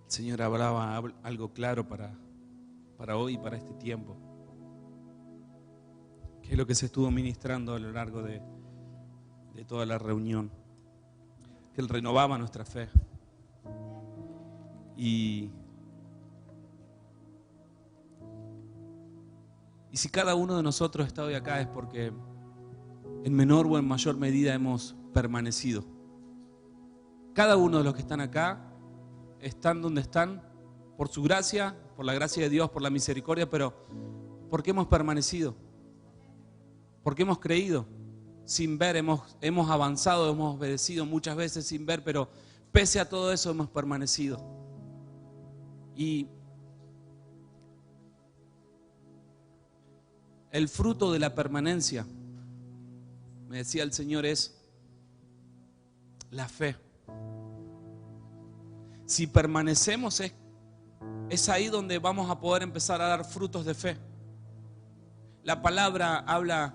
El Señor hablaba algo claro para hoy y para este tiempo, que es lo que se estuvo ministrando a lo largo de toda la reunión, que Él renovaba nuestra fe. Y si cada uno de nosotros está hoy acá es porque en menor o en mayor medida hemos permanecido. Cada uno de los que están acá están donde están por su gracia, por la gracia de Dios, por la misericordia, pero porque hemos permanecido, porque hemos creído sin ver, hemos avanzado, hemos obedecido muchas veces sin ver, pero pese a todo eso hemos permanecido. Y el fruto de la permanencia, me decía el Señor, es la fe. Si permanecemos es ahí donde vamos a poder empezar a dar frutos de fe. La palabra habla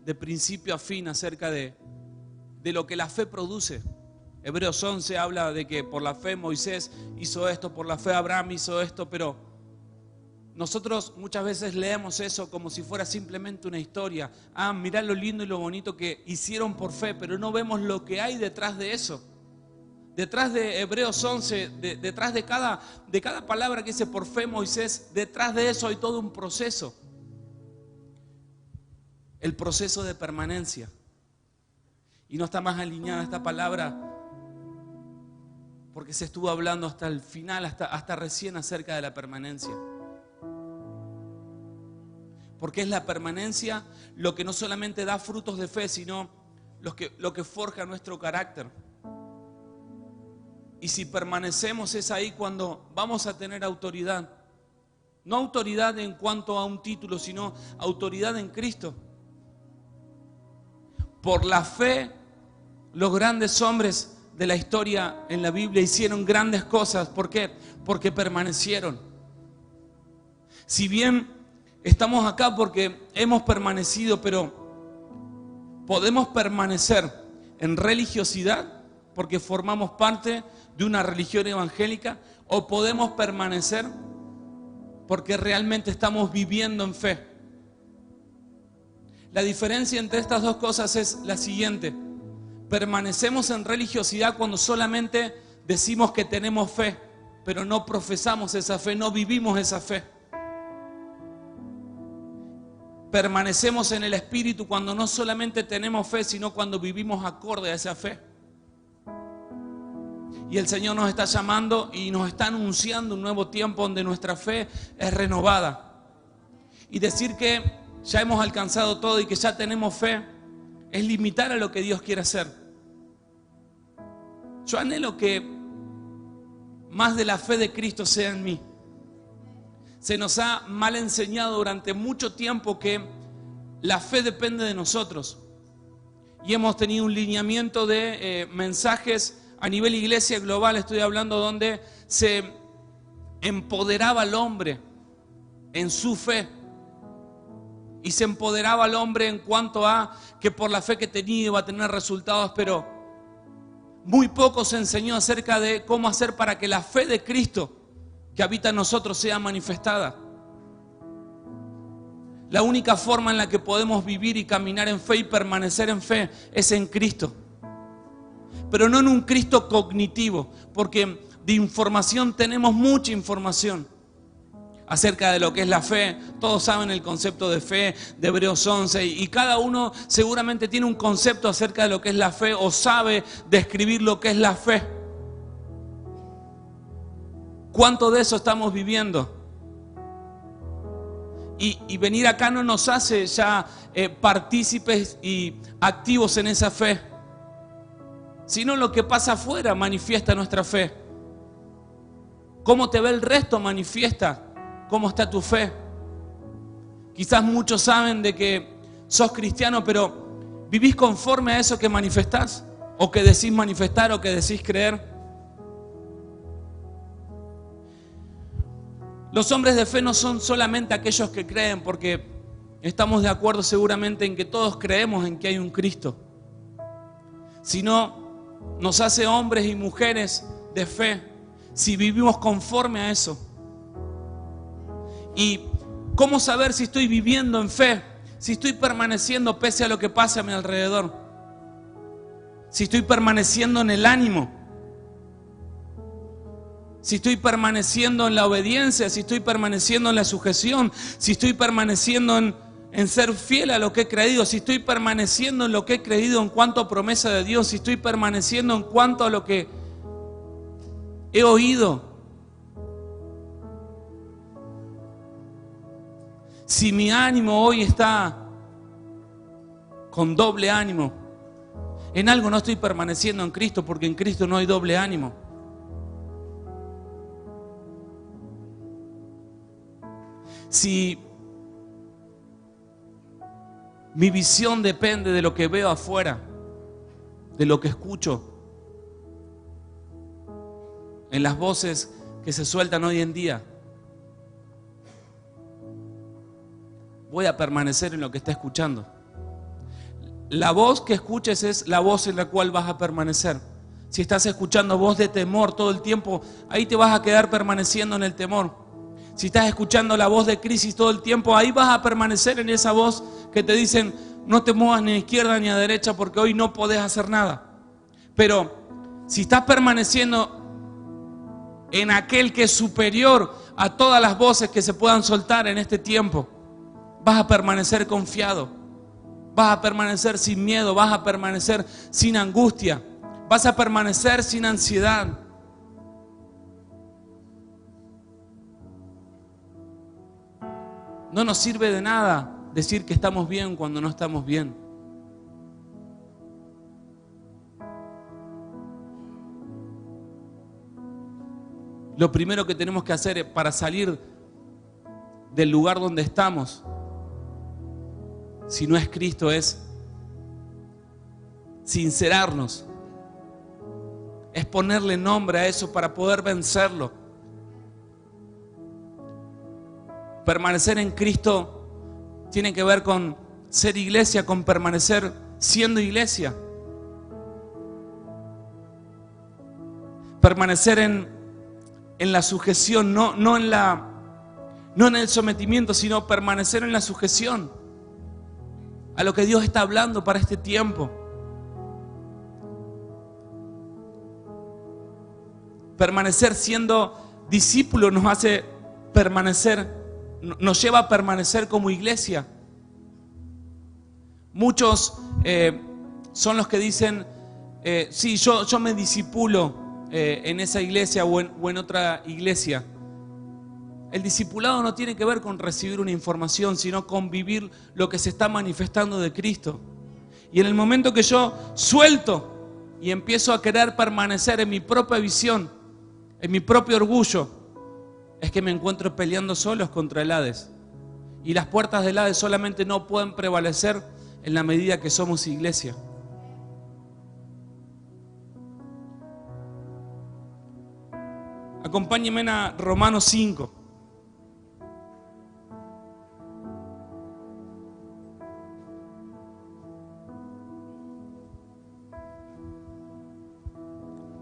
de principio a fin acerca de lo que la fe produce. Hebreos 11 habla de que por la fe Moisés hizo esto, por la fe Abraham hizo esto, pero nosotros muchas veces leemos eso como si fuera simplemente una historia. Mirá lo lindo y lo bonito que hicieron por fe, pero no vemos lo que hay detrás de eso. Detrás de Hebreos 11, detrás de cada palabra que dice por fe Moisés, detrás de eso hay todo un proceso. El proceso de permanencia. Y no está más alineada esta palabra porque se estuvo hablando hasta el final, hasta recién acerca de la permanencia. Porque es la permanencia lo que no solamente da frutos de fe, sino lo que forja nuestro carácter. Y si permanecemos es ahí cuando vamos a tener autoridad. No autoridad en cuanto a un título, sino autoridad en Cristo. Por la fe, los grandes hombres de la historia en la Biblia hicieron grandes cosas. ¿Por qué? Porque permanecieron. Si bien estamos acá porque hemos permanecido, pero podemos permanecer en religiosidad porque formamos parte de una religión evangélica, o podemos permanecer porque realmente estamos viviendo en fe. La diferencia entre estas dos cosas es la siguiente: permanecemos en religiosidad cuando solamente decimos que tenemos fe, pero no profesamos esa fe, no vivimos esa fe. Permanecemos en el Espíritu cuando no solamente tenemos fe, sino cuando vivimos acorde a esa fe. Y el Señor nos está llamando y nos está anunciando un nuevo tiempo donde nuestra fe es renovada. Y decir que ya hemos alcanzado todo y que ya tenemos fe es limitar a lo que Dios quiere hacer. Yo anhelo que más de la fe de Cristo sea en mí. Se nos ha mal enseñado durante mucho tiempo que la fe depende de nosotros. Y hemos tenido un lineamiento de mensajes a nivel iglesia global, estoy hablando, donde se empoderaba al hombre en su fe. Y se empoderaba al hombre en cuanto a que por la fe que tenía iba a tener resultados, pero muy poco se enseñó acerca de cómo hacer para que la fe de Cristo que habita en nosotros sea manifestada. La única forma en la que podemos vivir y caminar en fe y permanecer en fe es en Cristo. Pero no en un Cristo cognitivo, porque de información tenemos mucha información acerca de lo que es la fe. Todos saben el concepto de fe de Hebreos 11 y cada uno seguramente tiene un concepto acerca de lo que es la fe o sabe describir lo que es la fe. ¿Cuánto de eso estamos viviendo? Y venir acá no nos hace ya partícipes y activos en esa fe, sino lo que pasa afuera manifiesta nuestra fe. Cómo te ve el resto manifiesta cómo está tu fe. Quizás muchos saben de que sos cristiano, pero ¿vivís conforme a eso que manifestás? ¿O que decís manifestar o que decís creer? Los hombres de fe no son solamente aquellos que creen, porque estamos de acuerdo seguramente en que todos creemos en que hay un Cristo, sino nos hace hombres y mujeres de fe si vivimos conforme a eso. ¿Y cómo saber si estoy viviendo en fe? Si estoy permaneciendo pese a lo que pase a mi alrededor. Si estoy permaneciendo en el ánimo. Si estoy permaneciendo en la obediencia, si estoy permaneciendo en la sujeción, si estoy permaneciendo en ser fiel a lo que he creído, si estoy permaneciendo en lo que he creído en cuanto a promesa de Dios, si estoy permaneciendo en cuanto a lo que he oído. Si mi ánimo hoy está con doble ánimo, en algo no estoy permaneciendo en Cristo, porque en Cristo no hay doble ánimo. Si mi visión depende de lo que veo afuera, de lo que escucho, en las voces que se sueltan hoy en día, voy a permanecer en lo que está escuchando. La voz que escuches es la voz en la cual vas a permanecer. Si estás escuchando voz de temor todo el tiempo, ahí te vas a quedar permaneciendo en el temor. Si estás escuchando la voz de crisis todo el tiempo, ahí vas a permanecer en esa voz que te dicen, no te muevas ni a izquierda ni a derecha porque hoy no podés hacer nada. Pero si estás permaneciendo en aquel que es superior a todas las voces que se puedan soltar en este tiempo, vas a permanecer confiado, vas a permanecer sin miedo, vas a permanecer sin angustia, vas a permanecer sin ansiedad. No nos sirve de nada decir que estamos bien cuando no estamos bien. Lo primero que tenemos que hacer para salir del lugar donde estamos, si no es Cristo, es sincerarnos, es ponerle nombre a eso para poder vencerlo. Permanecer en Cristo tiene que ver con ser iglesia, con permanecer siendo iglesia. Permanecer en la sujeción, no en el sometimiento, sino permanecer en la sujeción a lo que Dios está hablando para este tiempo. Permanecer siendo discípulo nos hace permanecer, nos lleva a permanecer como iglesia. Muchos son los que dicen, sí, yo me discipulo en esa iglesia o en otra iglesia. El discipulado no tiene que ver con recibir una información, sino con vivir lo que se está manifestando de Cristo. Y en el momento que yo suelto y empiezo a querer permanecer en mi propia visión, en mi propio orgullo, es que me encuentro peleando solos contra el Hades. Y las puertas del Hades solamente no pueden prevalecer en la medida que somos iglesia. Acompáñenme a Romanos 5.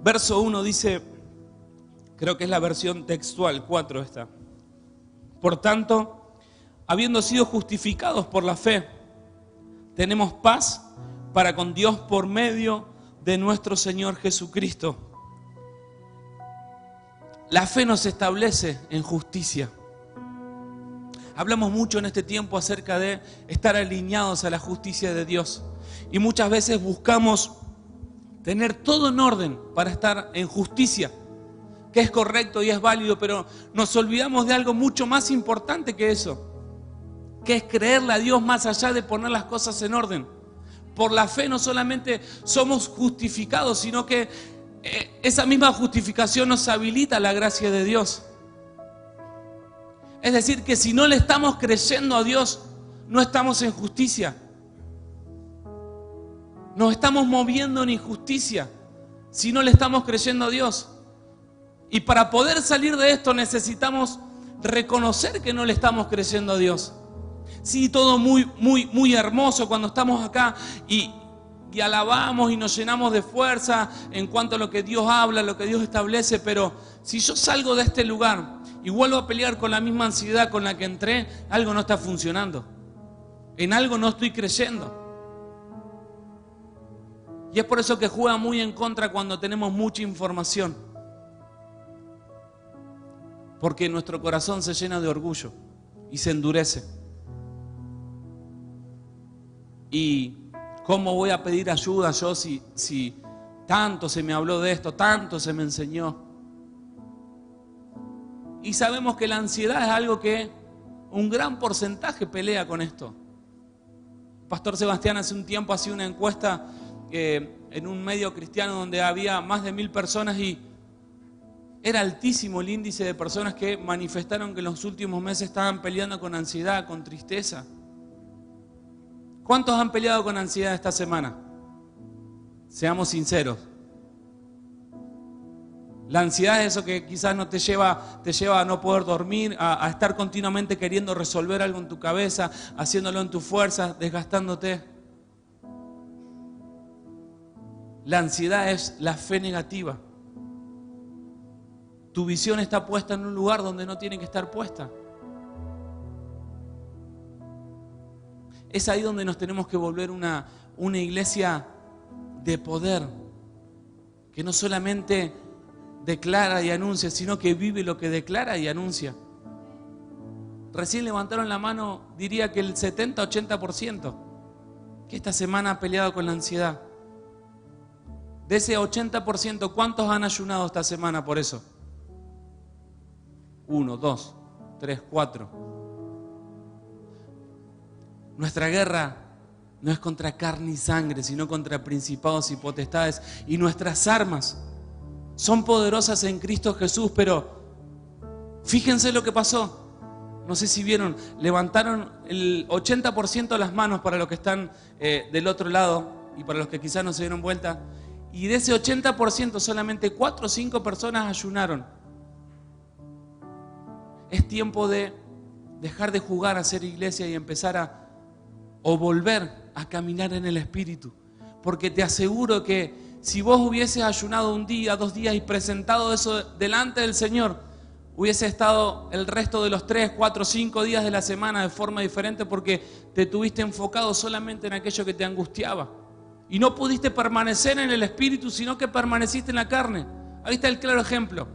Verso 1 dice, creo que es la versión textual, 4 esta. Por tanto, habiendo sido justificados por la fe, tenemos paz para con Dios por medio de nuestro Señor Jesucristo. La fe nos establece en justicia. Hablamos mucho en este tiempo acerca de estar alineados a la justicia de Dios. Y muchas veces buscamos tener todo en orden para estar en justicia, que es correcto y es válido, pero nos olvidamos de algo mucho más importante que eso, que es creerle a Dios más allá de poner las cosas en orden. Por la fe no solamente somos justificados, sino que esa misma justificación nos habilita la gracia de Dios. Es decir, que si no le estamos creyendo a Dios, no estamos en justicia. Nos estamos moviendo en injusticia si no le estamos creyendo a Dios. Y para poder salir de esto necesitamos reconocer que no le estamos creyendo a Dios. Sí, todo muy hermoso cuando estamos acá y y alabamos y nos llenamos de fuerza en cuanto a lo que Dios habla, lo que Dios establece, pero si yo salgo de este lugar y vuelvo a pelear con la misma ansiedad con la que entré, algo no está funcionando. En algo no estoy creyendo. Y es por eso que juega muy en contra cuando tenemos mucha información. Porque nuestro corazón se llena de orgullo y se endurece. ¿Y cómo voy a pedir ayuda yo si tanto se me habló de esto, tanto se me enseñó? Y sabemos que la ansiedad es algo que un gran porcentaje pelea con esto. Pastor Sebastián hace un tiempo hacía una encuesta en un medio cristiano donde había más de 1000 personas y era altísimo el índice de personas que manifestaron que en los últimos meses estaban peleando con ansiedad, con tristeza. ¿Cuántos han peleado con ansiedad esta semana? Seamos sinceros. La ansiedad es eso que quizás no te lleva a no poder dormir, a estar continuamente queriendo resolver algo en tu cabeza, haciéndolo en tus fuerzas, desgastándote. La ansiedad es la fe negativa. Tu visión está puesta en un lugar donde no tiene que estar puesta. Es ahí donde nos tenemos que volver una iglesia de poder, que no solamente declara y anuncia, sino que vive lo que declara y anuncia. Recién levantaron la mano, diría que el 70-80%, que esta semana ha peleado con la ansiedad. De ese 80%, ¿cuántos han ayunado esta semana por eso? 1, 2, 3, 4. Nuestra guerra no es contra carne y sangre, sino contra principados y potestades. Y nuestras armas son poderosas en Cristo Jesús, pero fíjense lo que pasó. No sé si vieron, levantaron el 80% de las manos para los que están del otro lado y para los que quizás no se dieron vuelta. Y de ese 80% solamente 4 o 5 personas ayunaron. Es tiempo de dejar de jugar a ser iglesia y empezar o volver a caminar en el Espíritu. Porque te aseguro que si vos hubieses ayunado 1 día, 2 días y presentado eso delante del Señor, hubiese estado el resto de los 3, 4, 5 días de la semana de forma diferente, porque te tuviste enfocado solamente en aquello que te angustiaba. Y no pudiste permanecer en el Espíritu, sino que permaneciste en la carne. Ahí está el claro ejemplo.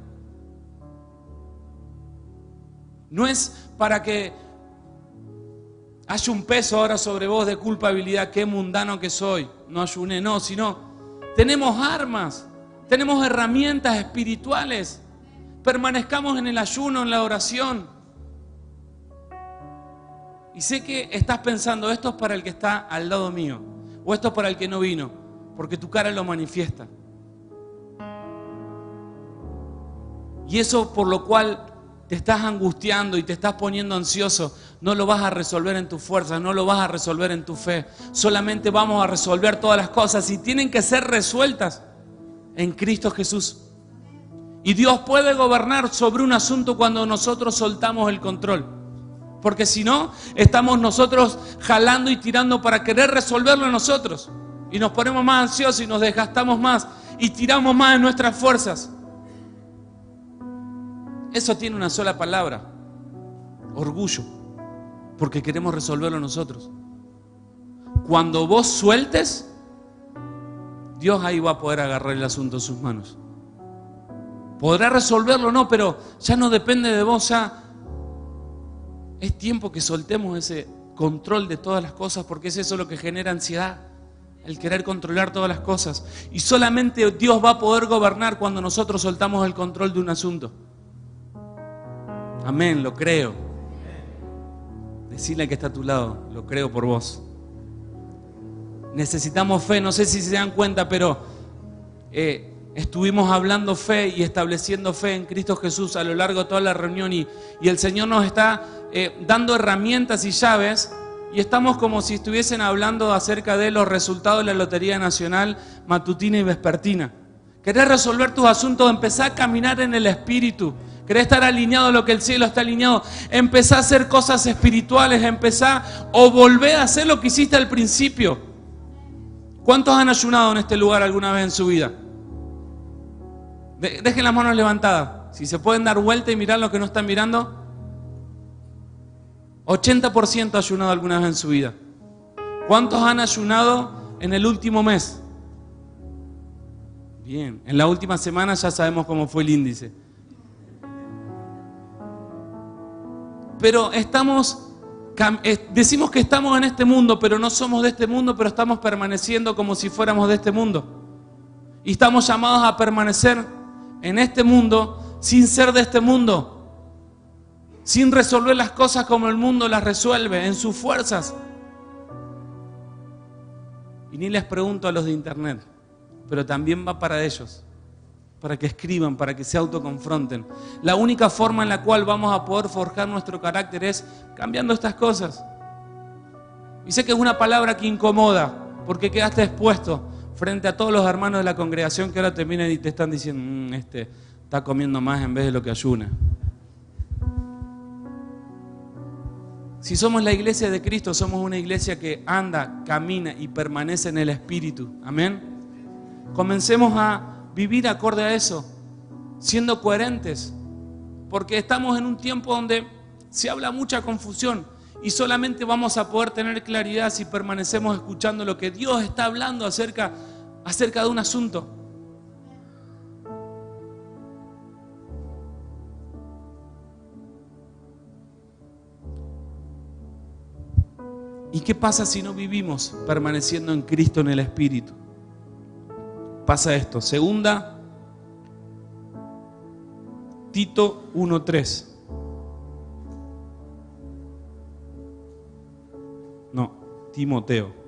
No es para que haya un peso ahora sobre vos de culpabilidad, qué mundano que soy, no ayuné, no, sino tenemos armas, tenemos herramientas espirituales. Permanezcamos en el ayuno, en la oración. Y sé que estás pensando, esto es para el que está al lado mío, o esto es para el que no vino, porque tu cara lo manifiesta. Y eso por lo cual te estás angustiando y te estás poniendo ansioso, no lo vas a resolver en tus fuerzas, no lo vas a resolver en tu fe. Solamente vamos a resolver todas las cosas y tienen que ser resueltas en Cristo Jesús. Y Dios puede gobernar sobre un asunto cuando nosotros soltamos el control. Porque si no, estamos nosotros jalando y tirando para querer resolverlo nosotros. Y nos ponemos más ansiosos y nos desgastamos más y tiramos más de nuestras fuerzas. Eso tiene una sola palabra: orgullo. Porque queremos resolverlo nosotros. Cuando vos sueltes, Dios ahí va a poder agarrar el asunto en sus manos. Podrá resolverlo o no, pero ya no depende de vos. Ya es tiempo que soltemos ese control de todas las cosas, porque es eso lo que genera ansiedad, el querer controlar todas las cosas. Y solamente Dios va a poder gobernar cuando nosotros soltamos el control de un asunto. Amén, lo creo. Decile al que está a tu lado, lo creo por vos. Necesitamos fe, no sé si se dan cuenta, pero estuvimos hablando fe y estableciendo fe en Cristo Jesús a lo largo de toda la reunión y el Señor nos está dando herramientas y llaves, y estamos como si estuviesen hablando acerca de los resultados de la Lotería Nacional matutina y vespertina. ¿Querés resolver tus asuntos? Empezá a caminar en el Espíritu. ¿Querés estar alineado a lo que el cielo está alineado? Empezá a hacer cosas espirituales, empezá o volvé a hacer lo que hiciste al principio. ¿Cuántos han ayunado en este lugar alguna vez en su vida? Dejen las manos levantadas. Si se pueden dar vuelta y mirar lo que no están mirando. 80% ha ayunado alguna vez en su vida. ¿Cuántos han ayunado en el último mes? Bien, en la última semana ya sabemos cómo fue el índice. Pero decimos que estamos en este mundo, pero no somos de este mundo, pero estamos permaneciendo como si fuéramos de este mundo. Y estamos llamados a permanecer en este mundo sin ser de este mundo, sin resolver las cosas como el mundo las resuelve, en sus fuerzas. Y ni les pregunto a los de internet, pero también va para ellos, para que escriban, para que se autoconfronten. La única forma en la cual vamos a poder forjar nuestro carácter es cambiando estas cosas. Y sé que es una palabra que incomoda, porque quedaste expuesto frente a todos los hermanos de la congregación que ahora te miran y te están diciendo, este está comiendo más en vez de lo que ayuna. Si somos la iglesia de Cristo, somos una iglesia que anda, camina y permanece en el Espíritu. Amén. Comencemos a vivir acorde a eso, siendo coherentes, porque estamos en un tiempo donde se habla mucha confusión y solamente vamos a poder tener claridad si permanecemos escuchando lo que Dios está hablando acerca de un asunto. ¿Y qué pasa si no vivimos permaneciendo en Cristo, en el Espíritu? Pasa esto. Segunda Tito 1:3. No, Timoteo.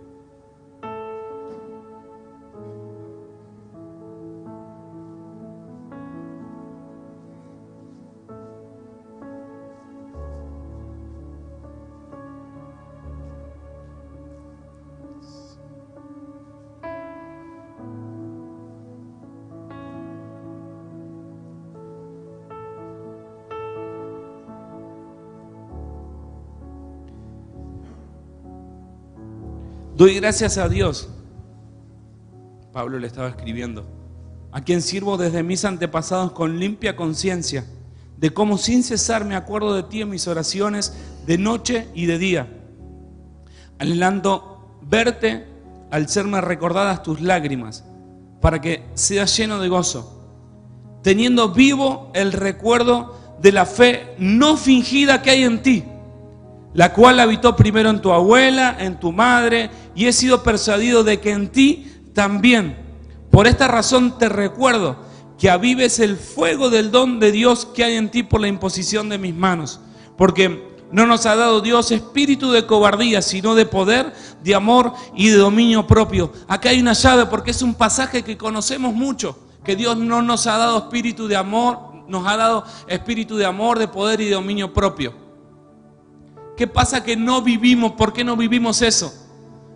Doy gracias a Dios, Pablo le estaba escribiendo, a quien sirvo desde mis antepasados con limpia conciencia, de cómo sin cesar me acuerdo de ti en mis oraciones de noche y de día, anhelando verte al serme recordadas tus lágrimas, para que seas lleno de gozo, teniendo vivo el recuerdo de la fe no fingida que hay en ti, la cual habitó primero en tu abuela, en tu madre, y he sido persuadido de que en ti también. Por esta razón te recuerdo que avives el fuego del don de Dios que hay en ti por la imposición de mis manos. Porque no nos ha dado Dios espíritu de cobardía, sino de poder, de amor y de dominio propio. Acá hay una llave, porque es un pasaje que conocemos mucho, que Dios no nos ha dado espíritu de amor, nos ha dado espíritu de amor, de poder y de dominio propio. ¿Qué pasa que no vivimos? ¿Por qué no vivimos eso?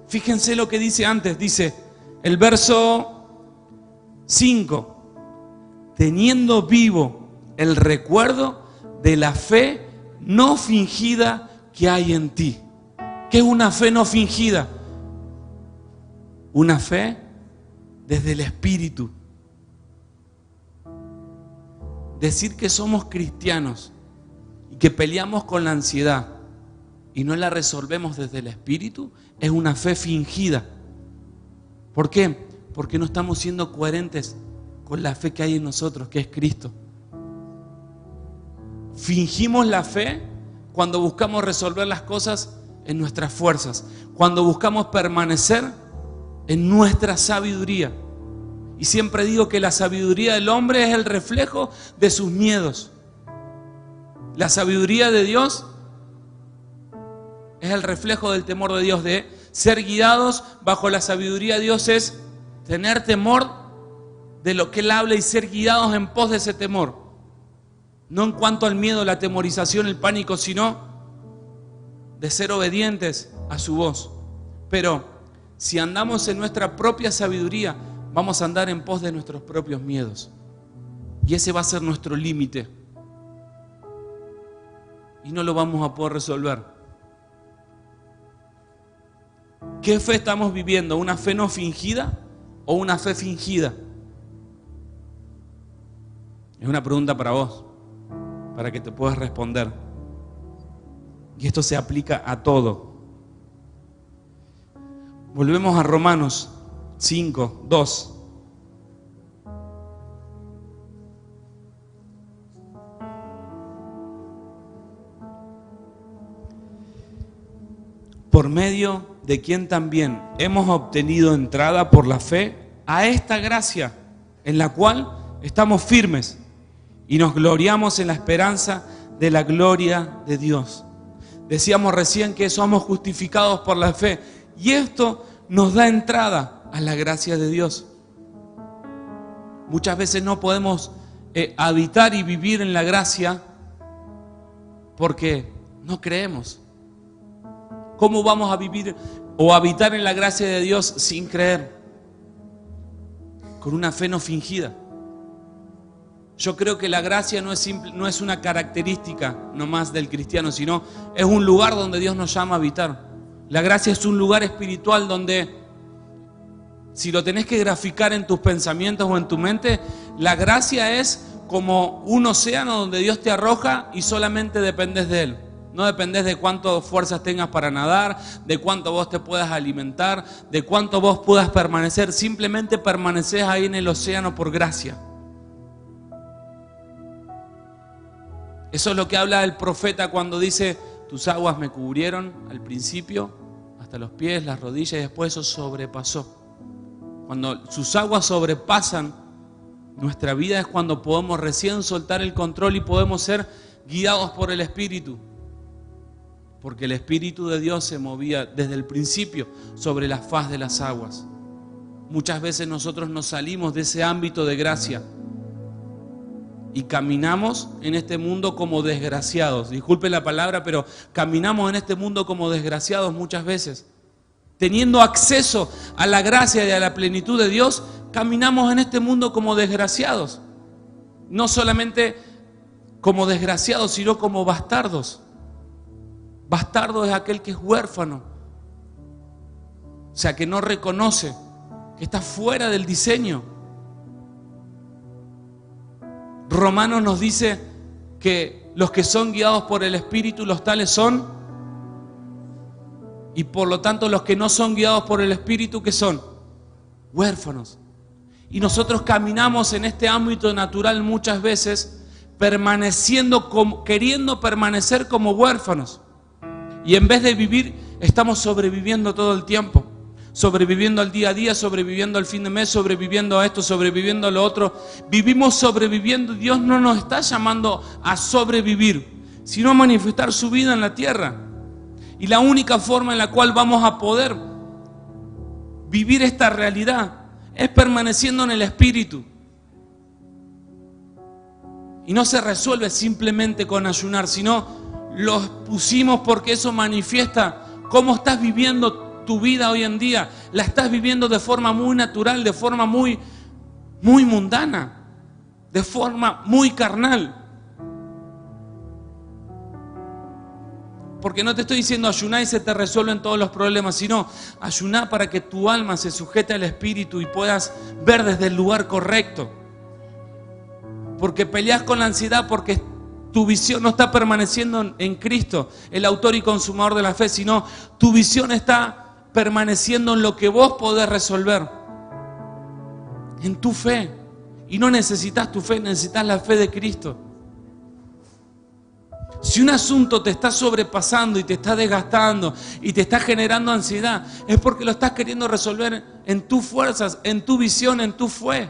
Fíjense lo que dice antes, dice el verso 5, teniendo vivo el recuerdo de la fe no fingida que hay en ti. ¿Qué es una fe no fingida? Una fe desde el Espíritu. Decir que somos cristianos y que peleamos con la ansiedad y no la resolvemos desde el Espíritu, es una fe fingida. ¿Por qué? Porque no estamos siendo coherentes con la fe que hay en nosotros, que es Cristo. Fingimos la fe cuando buscamos resolver las cosas en nuestras fuerzas, cuando buscamos permanecer en nuestra sabiduría. Y siempre digo que la sabiduría del hombre es el reflejo de sus miedos. La sabiduría de Dios es el reflejo del temor de Dios, de ser guiados bajo la sabiduría de Dios es tener temor de lo que Él habla y ser guiados en pos de ese temor. No en cuanto al miedo, la atemorización, el pánico, sino de ser obedientes a su voz. Pero si andamos en nuestra propia sabiduría, vamos a andar en pos de nuestros propios miedos. Y ese va a ser nuestro límite. Y no lo vamos a poder resolver. ¿Qué fe estamos viviendo? ¿Una fe no fingida o una fe fingida? Es una pregunta para vos, para que te puedas responder. Y esto se aplica a todo. Volvemos a Romanos 5, 2. Por medio de quien también hemos obtenido entrada por la fe a esta gracia, en la cual estamos firmes y nos gloriamos en la esperanza de la gloria de Dios. Decíamos recién que somos justificados por la fe y esto nos da entrada a la gracia de Dios. Muchas veces no podemos habitar y vivir en la gracia porque no creemos. ¿Cómo vamos a vivir o habitar en la gracia de Dios sin creer? Con una fe no fingida. Yo creo que la gracia no es una característica nomás del cristiano, sino es un lugar donde Dios nos llama a habitar. La gracia es un lugar espiritual donde, si lo tenés que graficar en tus pensamientos o en tu mente, la gracia es como un océano donde Dios te arroja y solamente dependes de Él. No dependes de cuántas fuerzas tengas para nadar, de cuánto vos te puedas alimentar, de cuánto vos puedas permanecer. Simplemente permaneces ahí en el océano por gracia. Eso es lo que habla el profeta cuando dice: tus aguas me cubrieron al principio, hasta los pies, las rodillas, y después eso sobrepasó. Cuando sus aguas sobrepasan nuestra vida es cuando podemos recién soltar el control y podemos ser guiados por el Espíritu. Porque el Espíritu de Dios se movía desde el principio sobre la faz de las aguas. Muchas veces nosotros nos salimos de ese ámbito de gracia y caminamos en este mundo como desgraciados. Disculpen la palabra, pero caminamos en este mundo como desgraciados muchas veces. Teniendo acceso a la gracia y a la plenitud de Dios, caminamos en este mundo como desgraciados. No solamente como desgraciados, sino como bastardos. Bastardo es aquel que es huérfano, o sea, que no reconoce, que está fuera del diseño. Romanos nos dice que los que son guiados por el Espíritu, los tales son, y por lo tanto los que no son guiados por el Espíritu, ¿qué son? Huérfanos. Y nosotros caminamos en este ámbito natural muchas veces, queriendo permanecer como huérfanos. Y en vez de vivir, estamos sobreviviendo todo el tiempo. Sobreviviendo al día a día, sobreviviendo al fin de mes, sobreviviendo a esto, sobreviviendo a lo otro. Vivimos sobreviviendo. Dios no nos está llamando a sobrevivir, sino a manifestar su vida en la tierra. Y la única forma en la cual vamos a poder vivir esta realidad es permaneciendo en el Espíritu. Y no se resuelve simplemente con ayunar, sino los pusimos porque eso manifiesta cómo estás viviendo tu vida hoy en día. La estás viviendo de forma muy natural, de forma muy mundana, de forma muy carnal. Porque no te estoy diciendo ayuná y se te resuelven todos los problemas, sino ayuná para que tu alma se sujete al Espíritu y puedas ver desde el lugar correcto. Porque peleas con la ansiedad porque tu visión no está permaneciendo en Cristo, el autor y consumador de la fe, sino tu visión está permaneciendo en lo que vos podés resolver, en tu fe. Y no necesitas tu fe, necesitas la fe de Cristo. Si un asunto te está sobrepasando y te está desgastando y te está generando ansiedad, es porque lo estás queriendo resolver en tus fuerzas, en tu visión, en tu fe.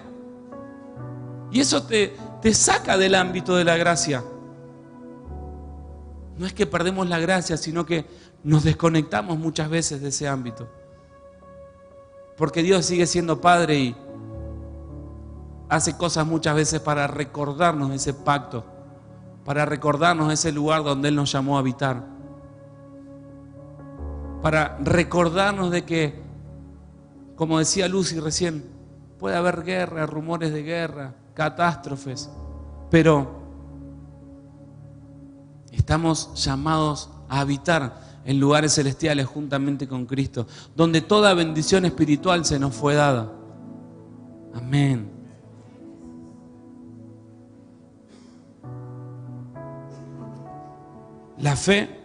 Y eso te saca del ámbito de la gracia. No es que perdemos la gracia, sino que nos desconectamos muchas veces de ese ámbito. Porque Dios sigue siendo Padre y hace cosas muchas veces para recordarnos ese pacto, para recordarnos ese lugar donde Él nos llamó a habitar, para recordarnos de que, como decía Lucy recién, puede haber guerra, rumores de guerra, catástrofes, pero estamos llamados a habitar en lugares celestiales juntamente con Cristo, donde toda bendición espiritual se nos fue dada. Amén. La fe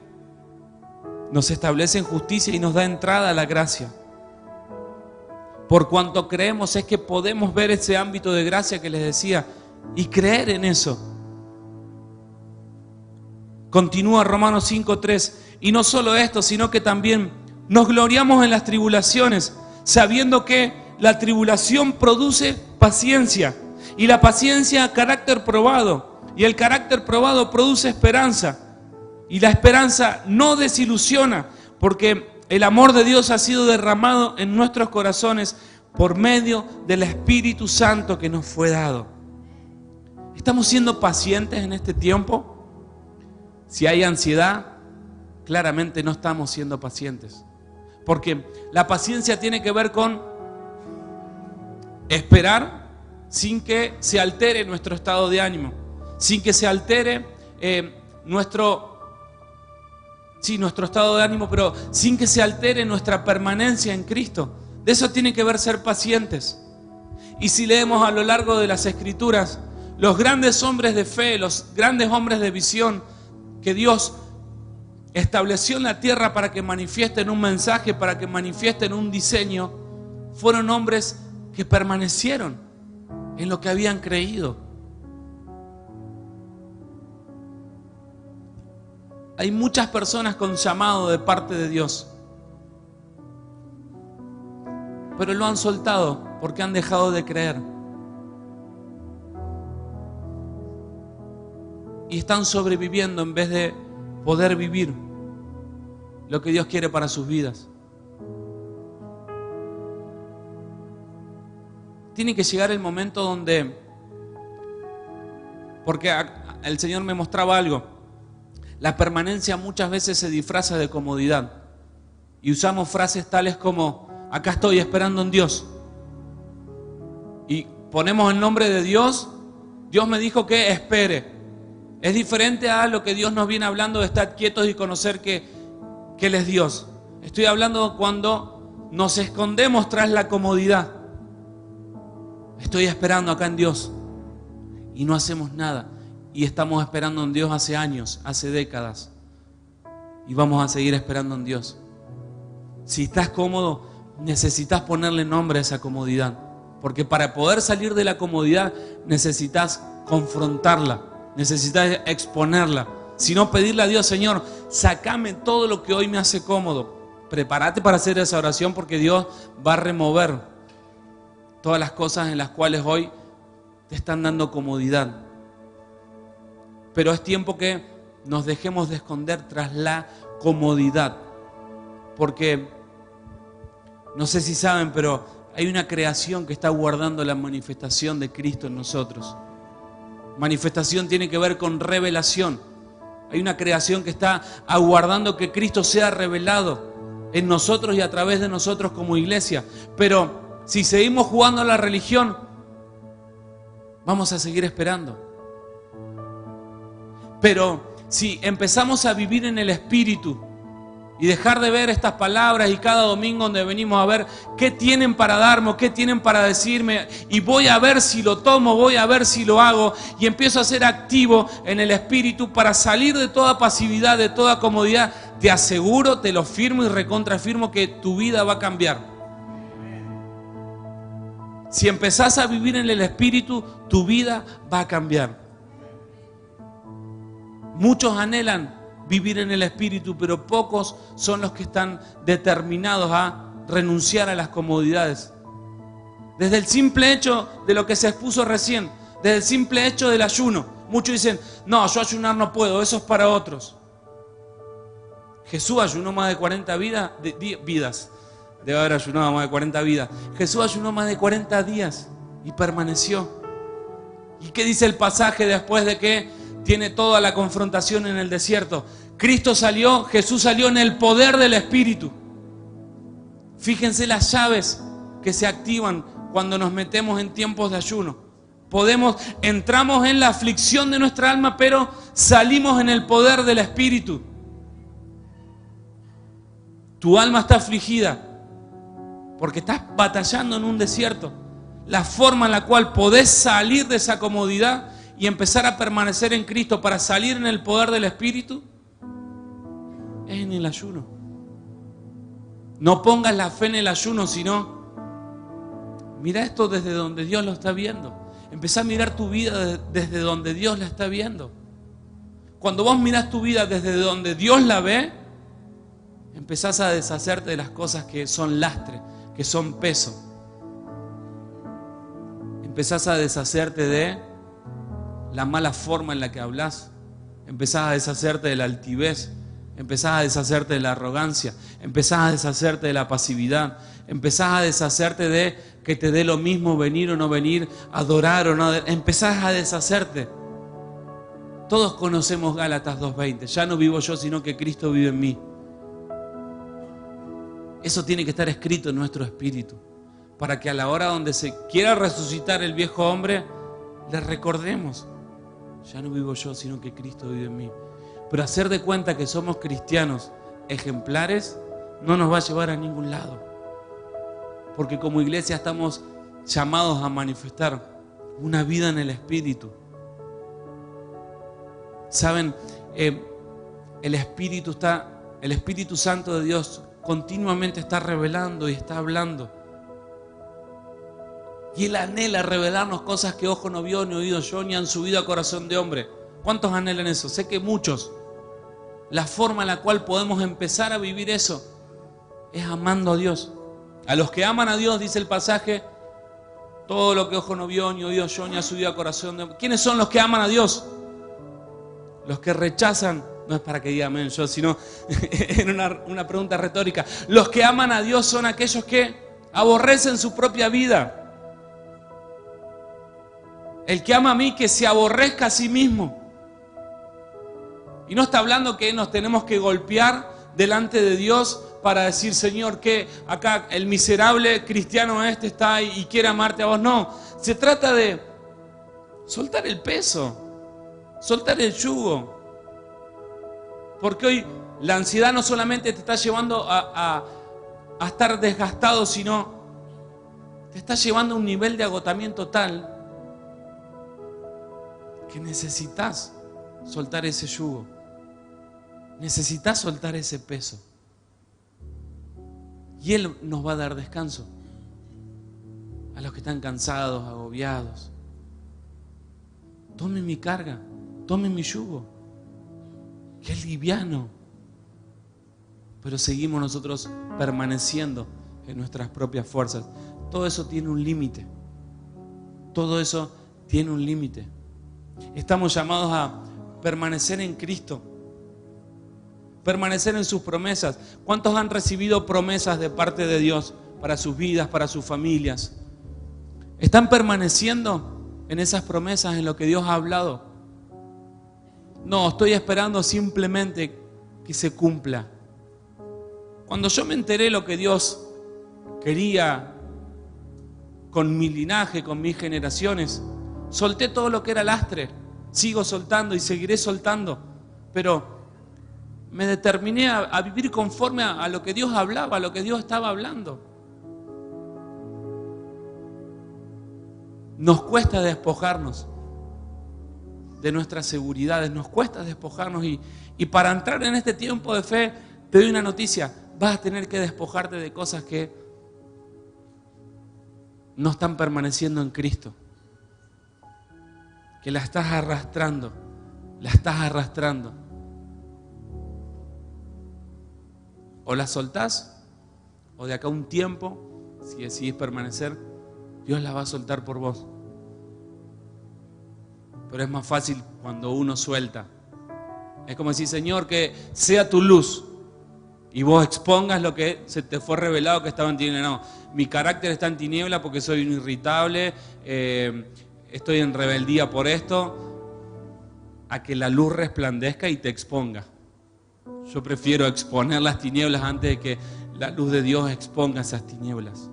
nos establece en justicia y nos da entrada a la gracia. Por cuanto creemos es que podemos ver ese ámbito de gracia que les decía y creer en eso. Continúa Romanos 5:3. Y no solo esto, sino que también nos gloriamos en las tribulaciones, sabiendo que la tribulación produce paciencia, y la paciencia carácter probado, y el carácter probado produce esperanza, y la esperanza no desilusiona, porque el amor de Dios ha sido derramado en nuestros corazones por medio del Espíritu Santo que nos fue dado. ¿Estamos siendo pacientes en este tiempo? Si hay ansiedad, claramente no estamos siendo pacientes. Porque la paciencia tiene que ver con esperar sin que se altere nuestro estado de ánimo, sin que se altere nuestro estado de ánimo, pero sin que se altere nuestra permanencia en Cristo. De eso tiene que ver ser pacientes. Y si leemos a lo largo de las Escrituras, los grandes hombres de fe, los grandes hombres de visión que Dios estableció en la tierra para que manifiesten un mensaje, para que manifiesten un diseño, fueron hombres que permanecieron en lo que habían creído. Hay muchas personas con llamado de parte de Dios, pero lo han soltado porque han dejado de creer. Y están sobreviviendo en vez de poder vivir lo que Dios quiere para sus vidas. Tiene que llegar el momento donde, porque el Señor me mostraba algo, la permanencia muchas veces se disfraza de comodidad y usamos frases tales como: acá estoy esperando en Dios, y ponemos el nombre de Dios. Dios me dijo que espere. Es diferente a lo que Dios nos viene hablando de estar quietos y conocer que Él es Dios. Estoy hablando cuando nos escondemos tras la comodidad. Estoy esperando acá en Dios y no hacemos nada. Y estamos esperando en Dios hace años, hace décadas. Y vamos a seguir esperando en Dios. Si estás cómodo, necesitas ponerle nombre a esa comodidad. Porque para poder salir de la comodidad necesitas confrontarla. Necesitas exponerla. Si no, pedirle a Dios: Señor, sácame todo lo que hoy me hace cómodo. Prepárate para hacer esa oración, porque Dios va a remover todas las cosas en las cuales hoy te están dando comodidad. Pero es tiempo que nos dejemos de esconder tras la comodidad. Porque no sé si saben, pero hay una creación que está aguardando la manifestación de Cristo en nosotros. Manifestación tiene que ver con revelación. Hay una creación que está aguardando que Cristo sea revelado en nosotros y a través de nosotros como iglesia. Pero si seguimos jugando a la religión, vamos a seguir esperando. Pero si empezamos a vivir en el Espíritu y dejar de ver estas palabras y cada domingo donde venimos a ver qué tienen para darme, qué tienen para decirme, y voy a ver si lo tomo, voy a ver si lo hago, y empiezo a ser activo en el Espíritu para salir de toda pasividad, de toda comodidad, te aseguro, te lo firmo y recontrafirmo que tu vida va a cambiar. Si empezás a vivir en el Espíritu, tu vida va a cambiar. Muchos anhelan vivir en el Espíritu, pero pocos son los que están determinados a renunciar a las comodidades. Desde el simple hecho de lo que se expuso recién, desde el simple hecho del ayuno, muchos dicen: no, yo ayunar no puedo, eso es para otros. Jesús ayunó más de 40 vidas. Debe haber ayunado más de 40 vidas. Jesús ayunó más de 40 días y permaneció. ¿Y qué dice el pasaje después de que tiene toda la confrontación en el desierto? Jesús salió en el poder del Espíritu. Fíjense las llaves que se activan cuando nos metemos en tiempos de ayuno. Entramos en la aflicción de nuestra alma, pero salimos en el poder del Espíritu. Tu alma está afligida porque estás batallando en un desierto. La forma en la cual podés salir de esa comodidad y empezar a permanecer en Cristo para salir en el poder del Espíritu es en el ayuno. No pongas la fe en el ayuno, sino mira esto desde donde Dios lo está viendo. Empezá a mirar tu vida desde donde Dios la está viendo. Cuando vos mirás tu vida desde donde Dios la ve, empezás a deshacerte de las cosas que son lastre, que son peso. Empezás a deshacerte de la mala forma en la que hablas. Empezás a deshacerte de la altivez. Empezás a deshacerte de la arrogancia. Empezás a deshacerte de la pasividad. Empezás a deshacerte de que te dé lo mismo venir o no venir, adorar o no. Empezás a deshacerte. Todos conocemos Gálatas 2:20. Ya no vivo yo, sino que Cristo vive en mí. Eso tiene que estar escrito en nuestro espíritu, para que a la hora donde se quiera resucitar el viejo hombre, le recordemos: ya no vivo yo, sino que Cristo vive en mí. Pero hacer de cuenta que somos cristianos ejemplares no nos va a llevar a ningún lado, porque como iglesia estamos llamados a manifestar una vida en el Espíritu. Saben, el Espíritu Santo de Dios continuamente está revelando y está hablando. Y Él anhela revelarnos cosas que ojo no vio, ni oído yo, ni han subido a corazón de hombre. ¿Cuántos anhelan eso? Sé que muchos. La forma en la cual podemos empezar a vivir eso es amando a Dios. A los que aman a Dios, dice el pasaje, todo lo que ojo no vio, ni oído yo, ni ha subido a corazón de hombre. ¿Quiénes son los que aman a Dios? Los que rechazan, no es para que diga amén yo, sino en una pregunta retórica. Los que aman a Dios son aquellos que aborrecen su propia vida. El que ama a mí, que se aborrezca a sí mismo. Y no está hablando que nos tenemos que golpear delante de Dios para decir: Señor, que acá el miserable cristiano está y quiere amarte a vos. No, se trata de soltar el peso, soltar el yugo. Porque hoy la ansiedad no solamente te está llevando a estar desgastado, sino te está llevando a un nivel de agotamiento tal que necesitas soltar ese yugo. Necesitas soltar ese peso. Y Él nos va a dar descanso a los que están cansados, agobiados. Tome mi carga, tome mi yugo, que es liviano. Pero seguimos nosotros permaneciendo en nuestras propias fuerzas. Todo eso tiene un límite. Todo eso tiene un límite. Estamos llamados a permanecer en Cristo, permanecer en sus promesas. ¿Cuántos han recibido promesas de parte de Dios para sus vidas, para sus familias? ¿Están permaneciendo en esas promesas, en lo que Dios ha hablado? No, estoy esperando simplemente que se cumpla. Cuando yo me enteré lo que Dios quería con mi linaje, con mis generaciones, solté todo lo que era lastre. Sigo soltando y seguiré soltando, pero me determiné a vivir conforme a lo que Dios hablaba, a lo que Dios estaba hablando. Nos cuesta despojarnos de nuestras seguridades, nos cuesta despojarnos y para entrar en este tiempo de fe, te doy una noticia: vas a tener que despojarte de cosas que no están permaneciendo en Cristo, que la estás arrastrando, o la soltás, o de acá a un tiempo, si decidís permanecer, Dios la va a soltar por vos. Pero es más fácil cuando uno suelta. Es como decir: Señor, que sea tu luz, y vos expongas lo que se te fue revelado que estaba en tiniebla. No, mi carácter está en tiniebla porque soy un irritable, estoy en rebeldía por esto. A que la luz resplandezca y te exponga. Yo prefiero exponer las tinieblas antes de que la luz de Dios exponga esas tinieblas.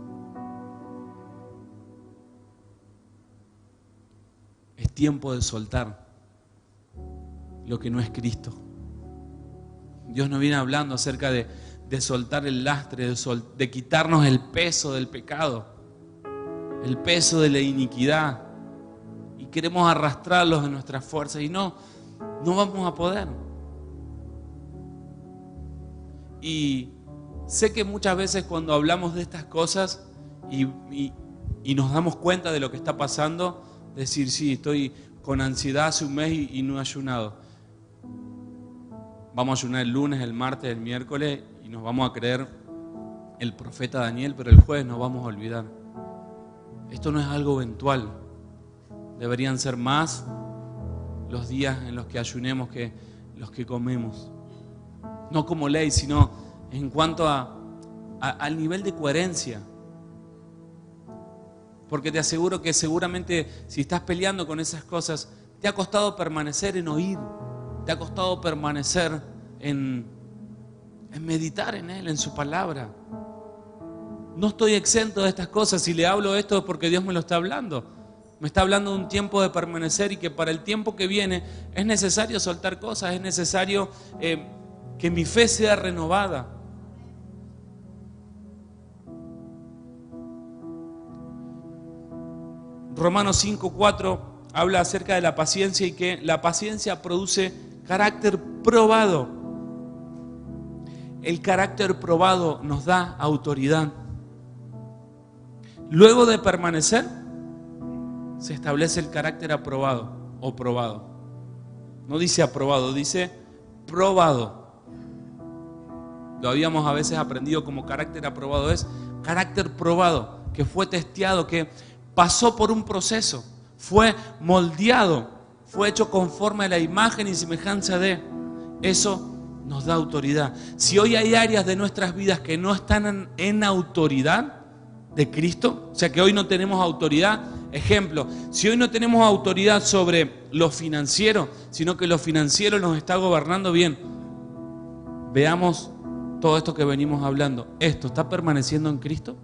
Es tiempo de soltar lo que no es Cristo. Dios nos viene hablando acerca de de soltar el lastre, de quitarnos el peso del pecado, el peso de la iniquidad. Y queremos arrastrarlos en nuestras fuerzas y no vamos a poder. Y sé que muchas veces cuando hablamos de estas cosas y nos damos cuenta de lo que está pasando, decir, sí, estoy con ansiedad hace un mes y no he ayunado. Vamos a ayunar el lunes, el martes, el miércoles y nos vamos a creer el profeta Daniel, pero el jueves nos vamos a olvidar. Esto no es algo eventual. Deberían ser más los días en los que ayunemos que los que comemos. No como ley, sino en cuanto al nivel de coherencia. Porque te aseguro que seguramente si estás peleando con esas cosas, te ha costado permanecer en oír, te ha costado permanecer en meditar en Él, en su palabra. No estoy exento de estas cosas. Si le hablo esto es porque Dios me lo está hablando. Me está hablando de un tiempo de permanecer y que para el tiempo que viene es necesario soltar cosas, es necesario que mi fe sea renovada. Romanos 5:4 habla acerca de la paciencia y que la paciencia produce carácter probado. El carácter probado nos da autoridad. Luego de permanecer, se establece el carácter aprobado o probado. No dice aprobado, dice probado. Lo habíamos a veces aprendido como carácter aprobado. Es carácter probado, que fue testeado, que pasó por un proceso, fue moldeado, fue hecho conforme a la imagen y semejanza de. Eso nos da autoridad. Si hoy hay áreas de nuestras vidas que no están en autoridad de Cristo, o sea que hoy no tenemos autoridad, ejemplo, si hoy no tenemos autoridad sobre lo financiero, sino que lo financiero nos está gobernando bien, veamos todo esto que venimos hablando. ¿Esto está permaneciendo en Cristo?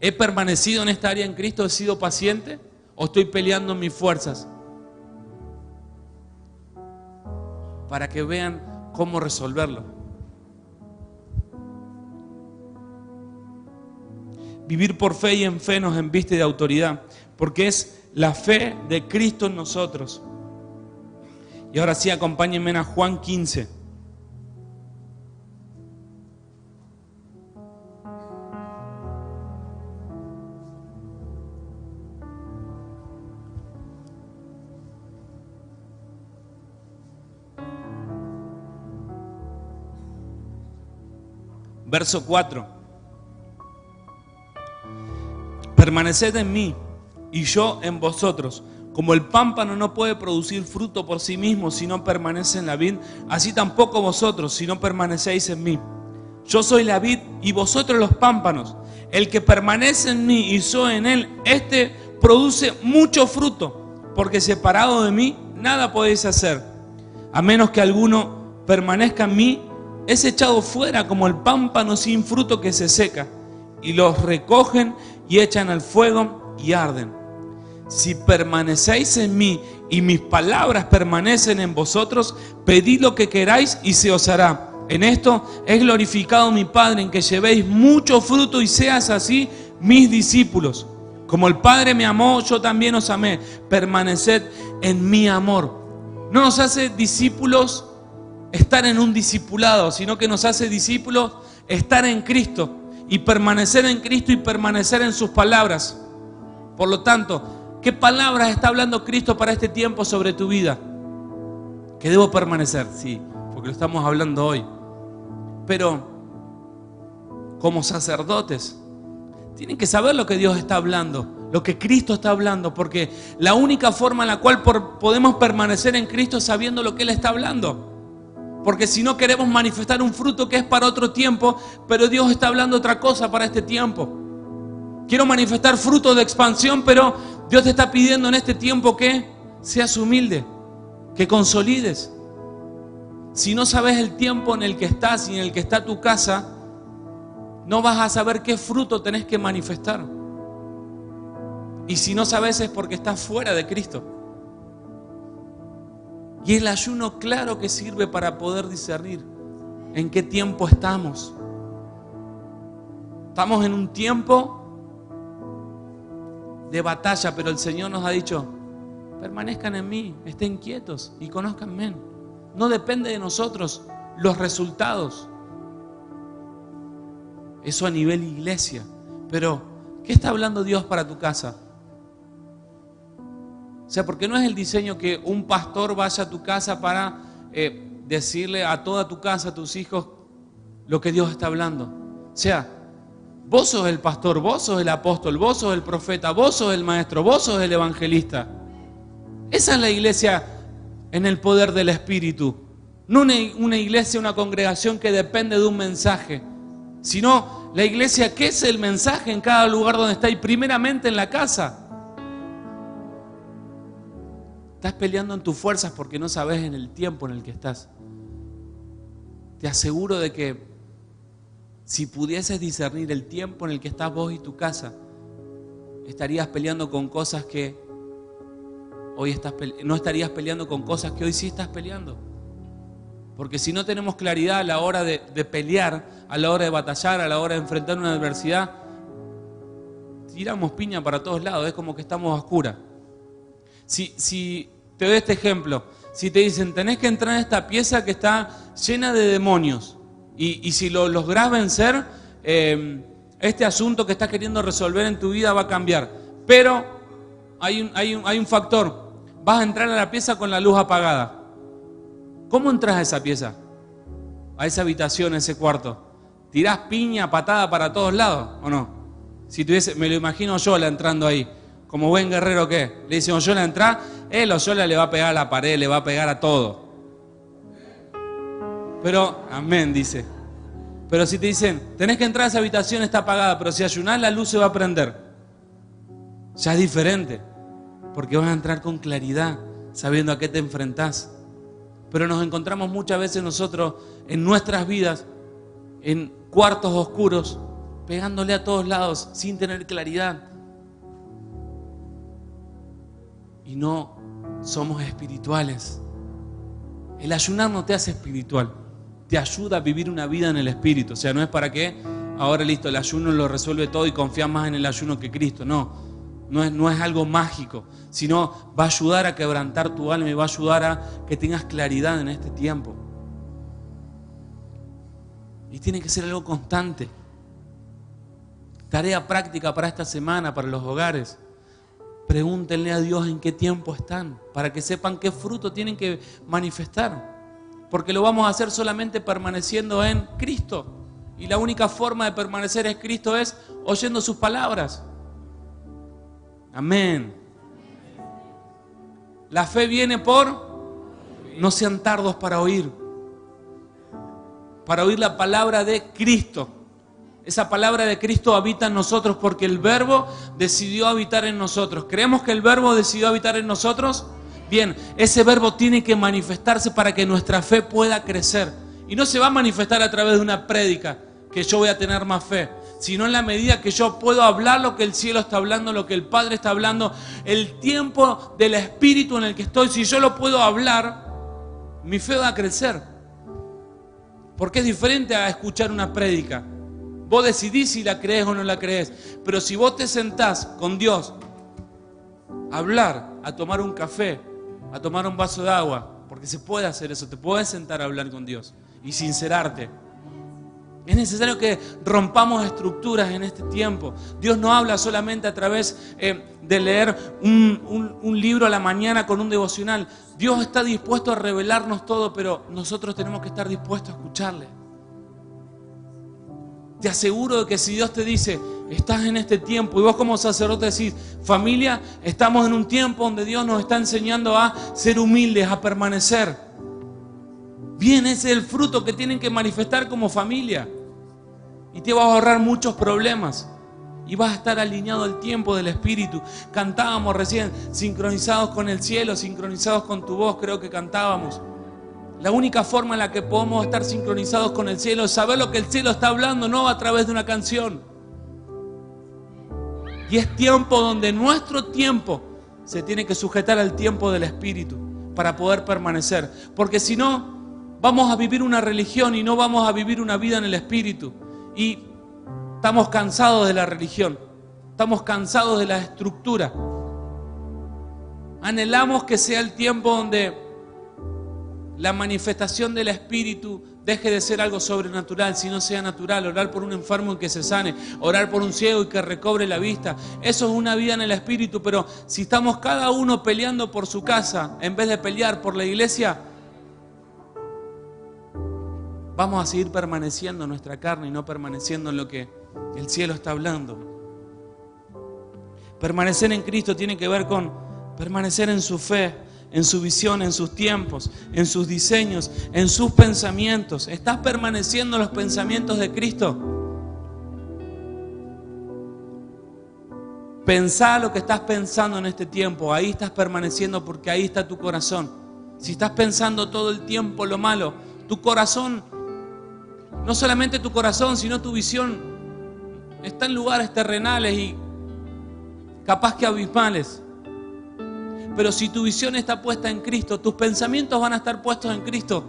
¿He permanecido en esta área en Cristo? ¿He sido paciente? ¿O estoy peleando en mis fuerzas? Para que vean cómo resolverlo. Vivir por fe y en fe nos embiste de autoridad, porque es la fe de Cristo en nosotros. Y ahora sí, acompáñenme a Juan 15. Verso 4. Permaneced en mí y yo en vosotros. Como el pámpano no puede producir fruto por sí mismo si no permanece en la vid, así tampoco vosotros si no permanecéis en mí. Yo soy la vid y vosotros los pámpanos. El que permanece en mí y yo en él, este produce mucho fruto, porque separado de mí nada podéis hacer. A menos que alguno permanezca en mí, es echado fuera como el pámpano sin fruto que se seca, y los recogen y echan al fuego y arden. Si permanecéis en mí y mis palabras permanecen en vosotros, pedid lo que queráis y se os hará. En esto es glorificado mi Padre, en que llevéis mucho fruto y seas así mis discípulos. Como el Padre me amó, yo también os amé. Permaneced en mi amor. No nos hace discípulos estar en un discipulado, sino que nos hace discípulos estar en Cristo y permanecer en Cristo y permanecer en sus palabras. Por lo tanto, ¿qué palabras está hablando Cristo para este tiempo sobre tu vida? Que debo permanecer, sí, porque lo estamos hablando hoy. Pero como sacerdotes tienen que saber lo que Dios está hablando, lo que Cristo está hablando, porque la única forma en la cual podemos permanecer en Cristo es sabiendo lo que Él está hablando. Porque si no, queremos manifestar un fruto que es para otro tiempo, pero Dios está hablando otra cosa para este tiempo. Quiero manifestar fruto de expansión, pero Dios te está pidiendo en este tiempo que seas humilde, que consolides. Si no sabes el tiempo en el que estás y en el que está tu casa, no vas a saber qué fruto tenés que manifestar. Y si no sabes es porque estás fuera de Cristo. Y el ayuno, claro que sirve para poder discernir. ¿En qué tiempo estamos? Estamos en un tiempo de batalla, pero el Señor nos ha dicho, permanezcan en mí, estén quietos y conózcanme. No depende de nosotros los resultados. Eso a nivel iglesia. Pero, ¿qué está hablando Dios para tu casa? O sea, porque no es el diseño que un pastor vaya a tu casa para decirle a toda tu casa, a tus hijos, lo que Dios está hablando. O sea, vos sos el pastor, vos sos el apóstol, vos sos el profeta, vos sos el maestro, vos sos el evangelista. Esa es la iglesia en el poder del Espíritu. No una iglesia, una congregación que depende de un mensaje, sino la iglesia que es el mensaje en cada lugar donde está y primeramente en la casa. Estás peleando en tus fuerzas porque no sabes en el tiempo en el que estás. Te aseguro de que si pudieses discernir el tiempo en el que estás vos y tu casa, estarías peleando con cosas que hoy no estarías peleando con cosas que hoy sí estás peleando. Porque si no tenemos claridad a la hora de pelear, a la hora de batallar, a la hora de enfrentar una adversidad, tiramos piña para todos lados, es como que estamos a oscuras. Si te doy este ejemplo, si te dicen tenés que entrar en esta pieza que está llena de demonios y si lo lográs vencer, este asunto que estás queriendo resolver en tu vida va a cambiar. Pero hay un factor, vas a entrar a la pieza con la luz apagada. ¿Cómo entras a esa pieza? A esa habitación, a ese cuarto. ¿Tirás piña, patada para todos lados o no? Si tuviese, me lo imagino Yola entrando ahí. Como buen guerrero que le dicen Yola entra, él o Yola le va a pegar a la pared, le va a pegar a todo. Pero, amén, dice. Pero si te dicen, tenés que entrar a esa habitación, está apagada, pero si ayunás la luz se va a prender. Ya es diferente, porque vas a entrar con claridad, sabiendo a qué te enfrentás. Pero nos encontramos muchas veces nosotros en nuestras vidas, en cuartos oscuros, pegándole a todos lados sin tener claridad. Y no somos espirituales. El ayunar no te hace espiritual, te ayuda a vivir una vida en el Espíritu. O sea, no es para que ahora listo, el ayuno lo resuelve todo y confías más en el ayuno que Cristo. No es algo mágico, sino va a ayudar a quebrantar tu alma y va a ayudar a que tengas claridad en este tiempo. Y tiene que ser algo constante. Tarea práctica para esta semana, para los hogares. Pregúntenle a Dios en qué tiempo están, para que sepan qué fruto tienen que manifestar. Porque lo vamos a hacer solamente permaneciendo en Cristo. Y la única forma de permanecer en Cristo es oyendo sus palabras. Amén. La fe viene por, no sean tardos para oír la palabra de Cristo. Esa palabra de Cristo habita en nosotros porque el Verbo decidió habitar en nosotros. ¿Creemos que el Verbo decidió habitar en nosotros? Bien, ese Verbo tiene que manifestarse para que nuestra fe pueda crecer. Y no se va a manifestar a través de una prédica, que yo voy a tener más fe, sino en la medida que yo puedo hablar lo que el cielo está hablando, lo que el Padre está hablando, el tiempo del Espíritu en el que estoy. Si yo lo puedo hablar, mi fe va a crecer. Porque es diferente a escuchar una prédica. Vos decidís si la crees o no la crees. Pero si vos te sentás con Dios a hablar, a tomar un café, a tomar un vaso de agua, porque se puede hacer eso, te puedes sentar a hablar con Dios y sincerarte. Es necesario que rompamos estructuras en este tiempo. Dios no habla solamente a través de leer un libro a la mañana con un devocional. Dios está dispuesto a revelarnos todo, pero nosotros tenemos que estar dispuestos a escucharle. Te aseguro de que si Dios te dice, estás en este tiempo, y vos como sacerdote decís, familia, estamos en un tiempo donde Dios nos está enseñando a ser humildes, a permanecer. Bien, ese es el fruto que tienen que manifestar como familia. Y te vas a ahorrar muchos problemas. Y vas a estar alineado al tiempo del Espíritu. Cantábamos recién, sincronizados con el cielo, sincronizados con tu voz, creo que cantábamos. La única forma en la que podemos estar sincronizados con el cielo es saber lo que el cielo está hablando, no a través de una canción. Y es tiempo donde nuestro tiempo se tiene que sujetar al tiempo del Espíritu para poder permanecer. Porque si no, vamos a vivir una religión y no vamos a vivir una vida en el Espíritu. Y estamos cansados de la religión, estamos cansados de la estructura. Anhelamos que sea el tiempo donde la manifestación del Espíritu deje de ser algo sobrenatural, sino sea natural. Orar por un enfermo y que se sane, orar por un ciego y que recobre la vista. Eso es una vida en el Espíritu, pero si estamos cada uno peleando por su casa en vez de pelear por la iglesia, vamos a seguir permaneciendo en nuestra carne y no permaneciendo en lo que el cielo está hablando. Permanecer en Cristo tiene que ver con permanecer en su fe, en su visión, en sus tiempos, en sus diseños, en sus pensamientos. ¿Estás permaneciendo en los pensamientos de Cristo? Pensá lo que estás pensando en este tiempo. Ahí estás permaneciendo porque ahí está tu corazón. Si estás pensando todo el tiempo lo malo, tu corazón, no solamente tu corazón, sino tu visión, está en lugares terrenales y capaz que abismales. Pero si tu visión está puesta en Cristo, tus pensamientos van a estar puestos en Cristo.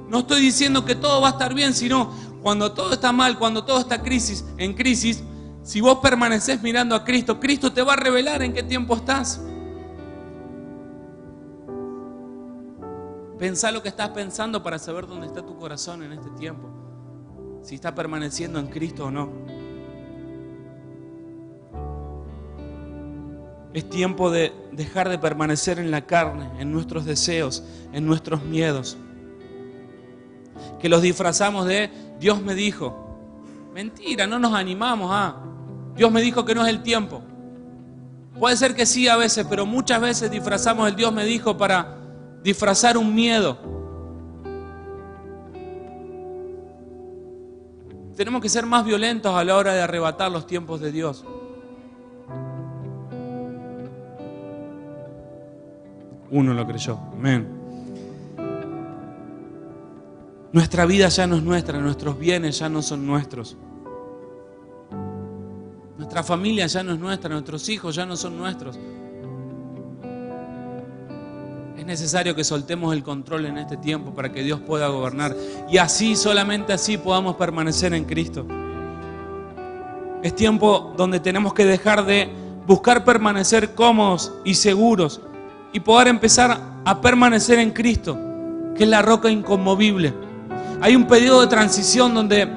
No estoy diciendo que todo va a estar bien, sino cuando todo está mal, cuando todo está en crisis, si vos permanecés mirando a Cristo, Cristo te va a revelar en qué tiempo estás. Pensá lo que estás pensando para saber dónde está tu corazón en este tiempo. Si está permaneciendo en Cristo o no. Es tiempo de dejar de permanecer en la carne, en nuestros deseos, en nuestros miedos. Que los disfrazamos de Dios me dijo. Mentira, no nos animamos a Dios me dijo que no es el tiempo. Puede ser que sí a veces, pero muchas veces disfrazamos el Dios me dijo para disfrazar un miedo. Tenemos que ser más violentos a la hora de arrebatar los tiempos de Dios. Uno lo creyó. Amén. Nuestra vida ya no es nuestra, nuestros bienes ya no son nuestros. Nuestra familia ya no es nuestra, nuestros hijos ya no son nuestros. Es necesario que soltemos el control en este tiempo para que Dios pueda gobernar. Y así, solamente así podamos permanecer en Cristo. Es tiempo donde tenemos que dejar de buscar permanecer cómodos y seguros y poder empezar a permanecer en Cristo, que es la roca inconmovible. Hay un periodo de transición donde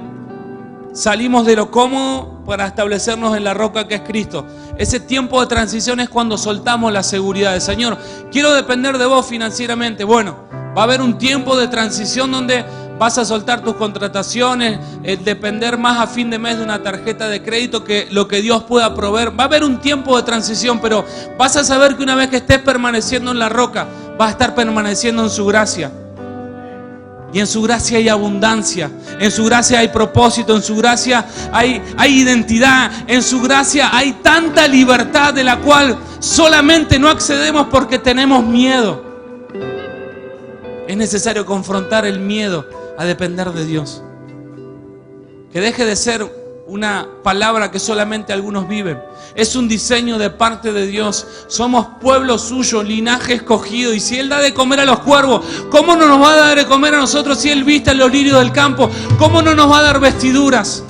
salimos de lo cómodo para establecernos en la roca que es Cristo. Ese tiempo de transición es cuando soltamos la seguridad del Señor. Quiero depender de vos financieramente. Bueno, va a haber un tiempo de transición donde vas a soltar tus contrataciones, el depender más a fin de mes de una tarjeta de crédito que lo que Dios pueda proveer. Va a haber un tiempo de transición, pero vas a saber que una vez que estés permaneciendo en la roca, vas a estar permaneciendo en su gracia. Y en su gracia hay abundancia, en su gracia hay propósito, en su gracia hay identidad, en su gracia hay tanta libertad de la cual solamente no accedemos porque tenemos miedo. Es necesario confrontar el miedo a depender de Dios. Que deje de ser una palabra que solamente algunos viven. Es un diseño de parte de Dios. Somos pueblo suyo, linaje escogido. Y si Él da de comer a los cuervos, ¿cómo no nos va a dar de comer a nosotros si Él viste a los lirios del campo? ¿Cómo no nos va a dar vestiduras?